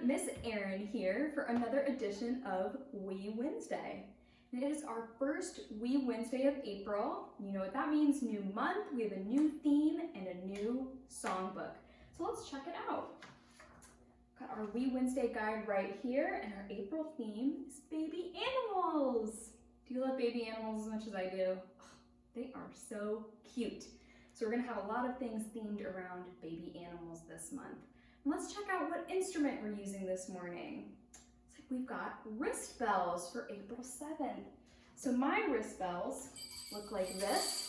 Miss Erin here for another edition of Wee Wednesday. And it is our first Wee Wednesday of April. You know what that means, new month, we have a new theme and a new songbook. So let's check it out. Got our Wee Wednesday guide right here, and our April theme is baby animals. Do you love baby animals as much as I do? They are so cute. So we're gonna have a lot of things themed around baby animals this month. And let's check out what instrument we're using this morning. Looks like we've got wrist bells for April 7th. So my wrist bells look like this,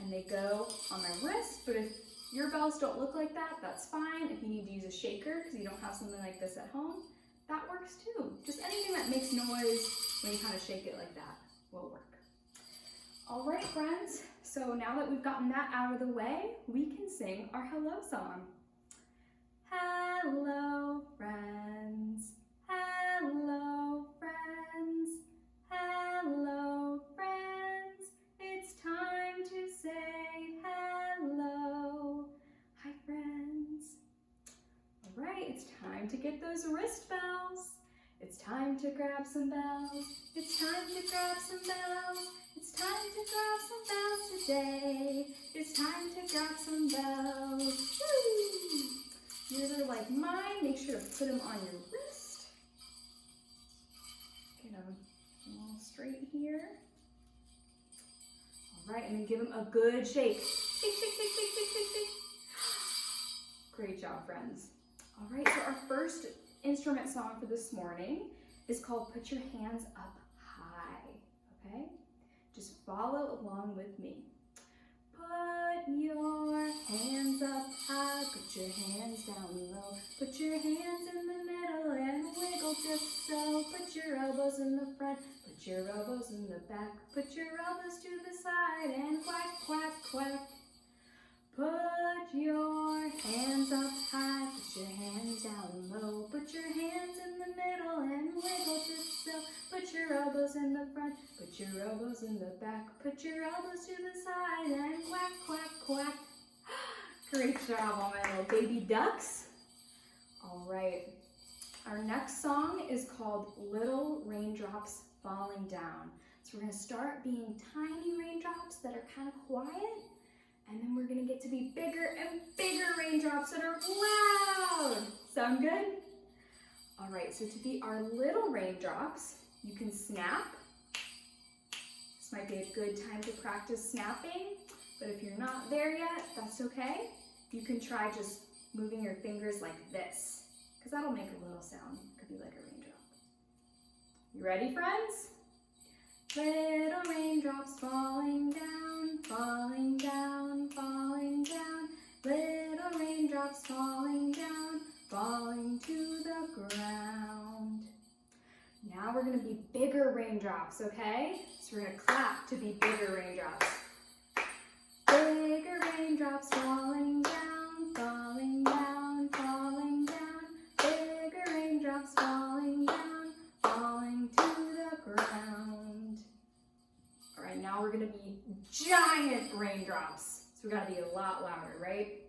and they go on my wrist, but if your bells don't look like that, that's fine. If you need to use a shaker because you don't have something like this at home, that works too. Just anything that makes noise when you kind of shake it like that will work. All right, friends, so now that we've gotten that out of the way, we can sing our hello song. Hello, friends. Hello, friends. Hello, friends. It's time to say hello. Hi, friends. All right, it's time to get those wrist bells. It's time to grab some bells. It's time to grab some bells. It's time to grab some bells today. It's time to grab some bells. Woo! Yours are like mine. Make sure to put them on your wrist. Get them all straight here. All right, and then give them a good shake. Shake, shake, shake, shake, shake, shake, shake. Great job, friends. All right, so our first instrument song for this morning is called Put Your Hands Up High, okay? Just follow along with me. Put your hands up high, put your hands down low, put your hands in the middle and wiggle just so. Put your elbows in the front, put your elbows in the back, put your elbows to the side and quack, quack, quack. Put your hands up high, put your hands down low, put your hands in the middle and wiggle just so. Put your elbows in the front, put your elbows in the back, put your elbows to the side and quack, quack, quack. Great job, all my little baby ducks. All right, our next song is called Little Raindrops Falling Down. So we're gonna start being tiny raindrops that are kind of quiet, and then we're gonna get to be bigger and bigger raindrops that are loud. Sound good? All right, so to be our little raindrops, you can snap. This might be a good time to practice snapping, but if you're not there yet, that's okay. You can try just moving your fingers like this, because that'll make a little sound. Could be like a raindrop. You ready, friends? Little raindrops falling down, falling down, falling down. Little raindrops falling down, falling to the ground. Now we're gonna be bigger raindrops, okay? So we're gonna clap to be bigger raindrops. Bigger raindrops falling down, falling down, falling down. Bigger raindrops falling down, falling to the ground. All right, now we're gonna be giant raindrops. So we gotta be a lot louder, right?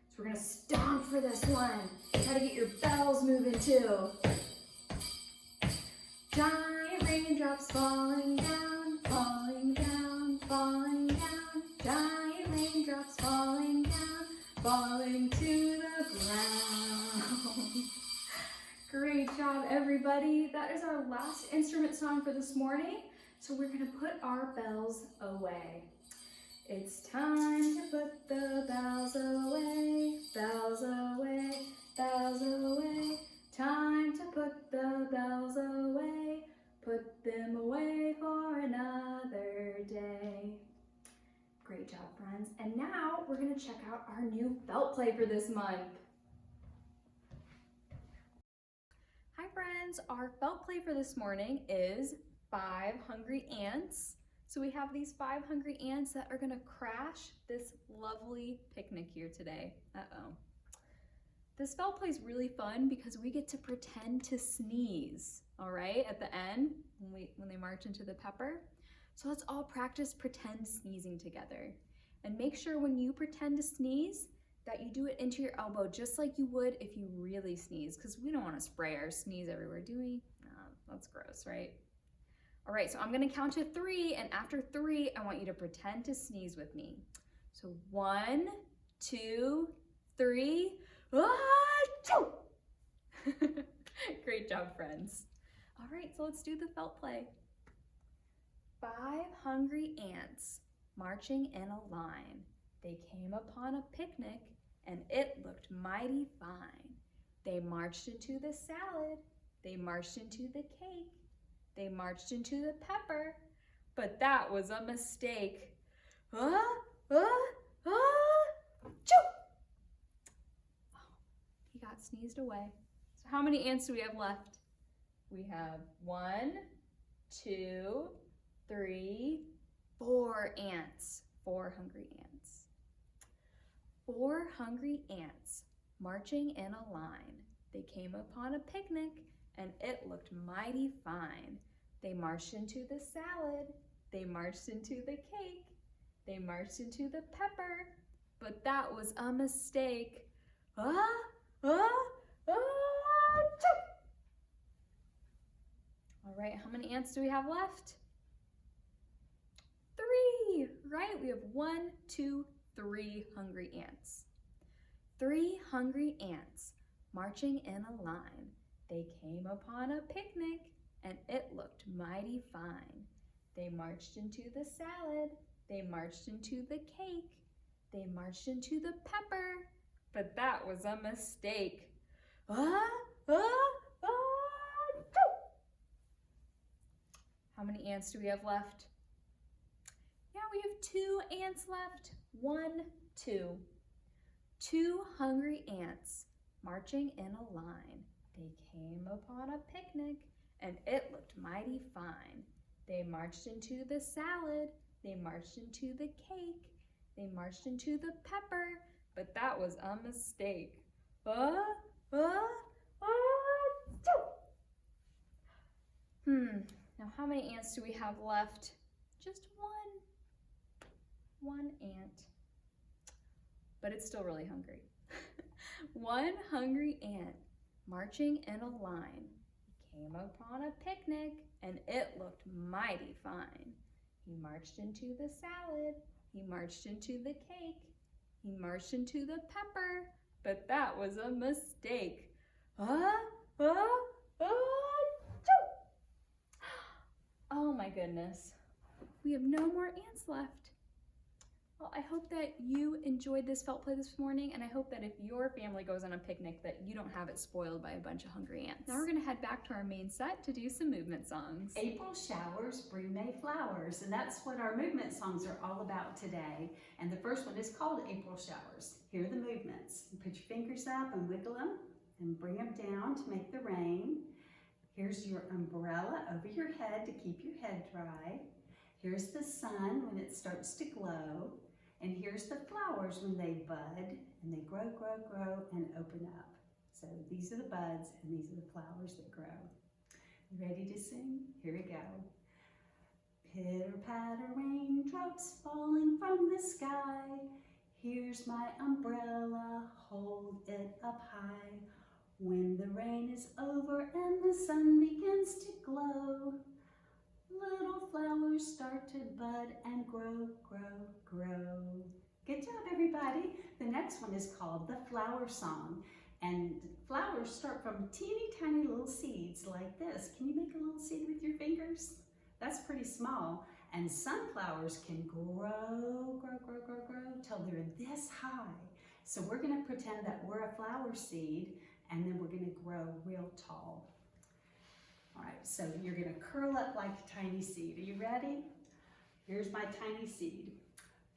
So we're gonna stomp for this one. You gotta get your bells moving too. Giant raindrops falling down, falling down, falling down. Giant raindrops falling down, falling to the ground. Great job, everybody. That is our last instrument song for this morning. So we're gonna put our bells away. It's time to put the bells away, bells away, bells away. Time to put the bells away, put them away for another day. Great job, friends. And now we're gonna check out our new belt play for this month. Hi friends, our belt play for this morning is 5 Hungry Ants. So we have these 5 hungry ants that are gonna crash this lovely picnic here today. Uh-oh. This belt play is really fun because we get to pretend to sneeze, all right, at the end when they march into the pepper. So let's all practice pretend sneezing together. And make sure when you pretend to sneeze that you do it into your elbow just like you would if you really sneeze, because we don't want to spray our sneeze everywhere, do we? No, that's gross, right? All right, so I'm gonna count to 3, and after 3, I want you to pretend to sneeze with me. So 1, 2, 3. Ah, Great job, friends. All right, so let's do the felt play. 5 hungry ants marching in a line. They came upon a picnic, and it looked mighty fine. They marched into the salad. They marched into the cake. They marched into the pepper, but that was a mistake. He got sneezed away. So how many ants do we have left? We have 1, 2, 3, 4 ants. 4 hungry ants. 4 hungry ants marching in a line. They came upon a picnic, and it looked mighty fine. They marched into the salad. They marched into the cake. They marched into the pepper, but that was a mistake. All right, how many ants do we have left? 3, right? We have 1, 2, 3 hungry ants. 3 hungry ants marching in a line. They came upon a picnic, and it looked mighty fine. They marched into the salad. They marched into the cake. They marched into the pepper, but that was a mistake. How many ants do we have left? Yeah, we have 2 ants left. 1, 2. 2 hungry ants marching in a line. They came upon a picnic, and it looked mighty fine. They marched into the salad. They marched into the cake. They marched into the pepper, but that was a mistake. Now how many ants do we have left? Just 1 ant. But it's still really hungry. 1 hungry ant marching in a line. He came upon a picnic, and it looked mighty fine. He marched into the salad. He marched into the cake. He marched into the pepper, but that was a mistake. Oh my goodness. We have no more ants left. Well, I hope that you enjoyed this felt play this morning, and I hope that if your family goes on a picnic that you don't have it spoiled by a bunch of hungry ants. Now we're gonna head back to our main set to do some movement songs. April showers bring May flowers, and that's what our movement songs are all about today. And the first one is called April Showers. Here are the movements. Put your fingers up and wiggle them and bring them down to make the rain. Here's your umbrella over your head to keep your head dry. Here's the sun when it starts to glow. And here's the flowers when they bud and they grow, grow, grow and open up. So these are the buds and these are the flowers that grow. You ready to sing? Here we go. Pitter patter raindrops falling from the sky. Here's my umbrella, hold it up high. When the rain is over and the sun begins to glow, little flowers start to bud and grow, grow, grow. Good job, everybody. The next one is called the flower song. And flowers start from teeny tiny little seeds like this. Can you make a little seed with your fingers? That's pretty small. And sunflowers can grow, grow, grow, grow, grow till they're this high. So we're gonna pretend that we're a flower seed, and then we're gonna grow real tall. All right, so you're gonna curl up like a tiny seed. Are you ready? Here's my tiny seed.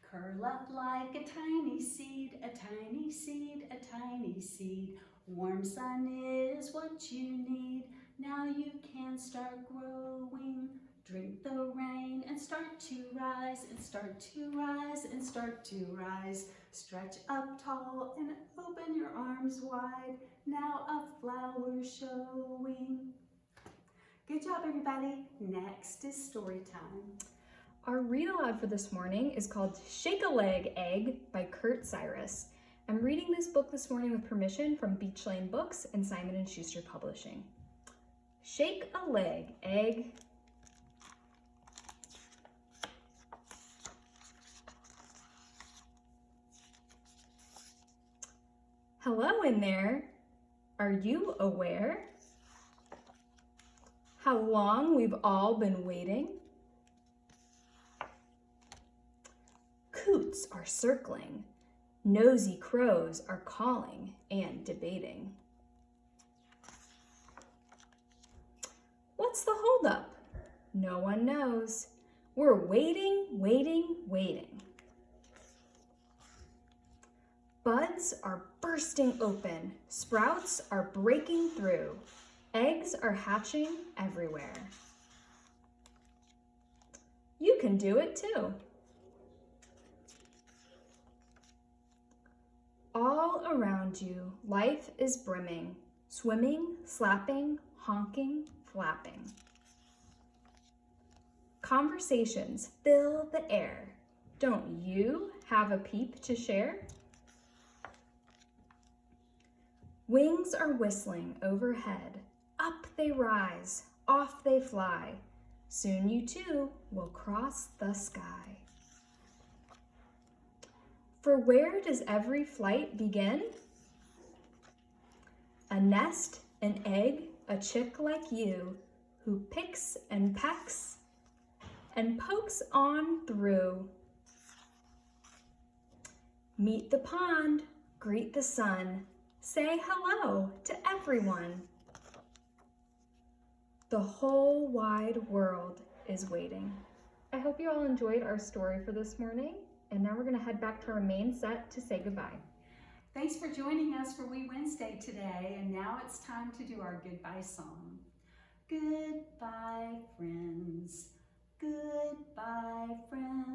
Curl up like a tiny seed, a tiny seed, a tiny seed. Warm sun is what you need. Now you can start growing. Drink the rain and start to rise, and start to rise, and start to rise. Stretch up tall and open your arms wide. Now a flower showing. Good job, everybody. Next is story time. Our read aloud for this morning is called Shake a Leg Egg by Kurt Cyrus. I'm reading this book this morning with permission from Beach Lane Books and Simon & Schuster Publishing. Shake a leg, egg. Hello in there. Are you aware how long we've all been waiting? Coots are circling. Nosy crows are calling and debating. What's the holdup? No one knows. We're waiting, waiting, waiting. Buds are bursting open. Sprouts are breaking through. Eggs are hatching everywhere. You can do it too. All around you, life is brimming, swimming, slapping, honking, flapping. Conversations fill the air. Don't you have a peep to share? Wings are whistling overhead. Up they rise, off they fly. Soon you too will cross the sky. For where does every flight begin? A nest, an egg, a chick like you, who picks and pecks and pokes on through. Meet the pond, greet the sun, say hello to everyone. The whole wide world is waiting. I hope you all enjoyed our story for this morning. And now we're going to head back to our main set to say goodbye. Thanks for joining us for Wee Wednesday today. And now it's time to do our goodbye song. Goodbye, friends. Goodbye, friends.